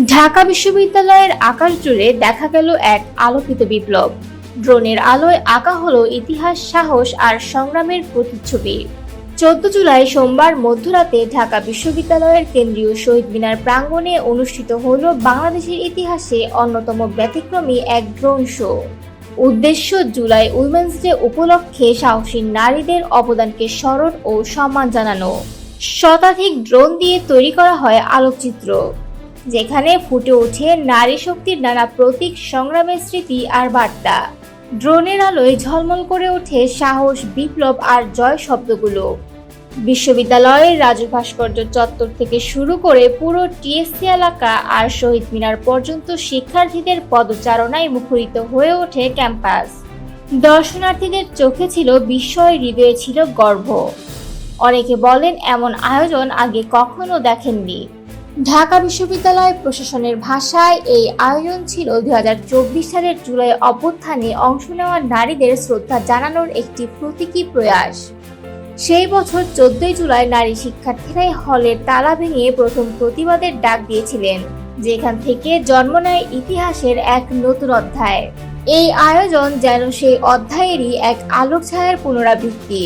ঢাকা বিশ্ববিদ্যালয়ের আকাশ জুড়ে দেখা গেল এক আলোকিত বিপ্লব। ড্রোনের আলোয় আঁকা হলো ইতিহাস, সাহস আর সংগ্রামের প্রতিচ্ছবি। 14 জুলাই সোমবার মধ্যরাতে ঢাকা বিশ্ববিদ্যালয়ের কেন্দ্রীয় শহীদ মিনার প্রাঙ্গণে অনুষ্ঠিত হল বাংলাদেশের ইতিহাসে অন্যতম ব্যতিক্রমী এক ড্রোন শো। উদ্দেশ্য জুলাই উইমেন্স ডে উপলক্ষে সাহসী নারীদের অবদানকে স্মরণ ও সম্মান জানানো। শতাধিক ড্রোন দিয়ে তৈরি করা হয় আলোকচিত্র, যেখানে ফুটে ওঠে নারী শক্তির নানা প্রতীক, সংগ্রামের স্মৃতি আর বার্তা। ড্রোনের আলোয় ঝলমল করে ওঠে সাহস, বিপ্লব আর জয় শব্দগুলো। বিশ্ববিদ্যালয়ের রাজু ভাস্কর্য চত্বর থেকে শুরু করে পুরো টিএসসি এলাকা আর শহীদ মিনার পর্যন্ত শিক্ষার্থীদের পদচারণায় মুখরিত হয়ে ওঠে ক্যাম্পাস। দর্শনার্থীদের চোখে ছিল বিস্ময়, হৃদয়ে ছিল গর্ব। অনেকে বলেন এমন আয়োজন আগে কখনো দেখেননি। ঢাকা বিশ্ববিদ্যালয় প্রশাসনের ভাষায় এই আয়োজন ছিল 2024 সালের জুলাই অভ্যুত্থানে অংশ নেওয়া নারীদের শ্রদ্ধা জানানোর একটি প্রতীকী প্রয়াস। সেই বছর 14 জুলাই নারী শিক্ষার্থীরাই হলের তালা ভেঙে প্রথম প্রতিবাদের ডাক দিয়েছিলেন, যেখান থেকে জন্ম নেয় ইতিহাসের এক নতুন অধ্যায়। এই আয়োজন যেন সেই অধ্যায়েরই এক আলোক ছায়ার পুনরাবৃত্তি।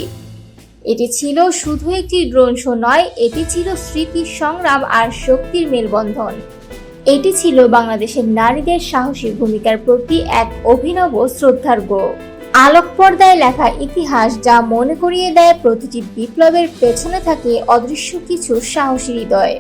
এটি ছিল শুধু একটি ড্রোন শো নয়, এটি ছিল স্মৃতি, সংগ্রাম আর শক্তির মেলবন্ধন। এটি ছিল বাংলাদেশের নারীদের সাহসী ভূমিকার প্রতি এক অভিনব শ্রদ্ধার্ঘ্য। আলোক পর্দায় লেখা ইতিহাস, যা মনে করিয়ে দেয় প্রতিটি বিপ্লবের পেছনে থাকে অদৃশ্য কিছু সাহসী হৃদয়।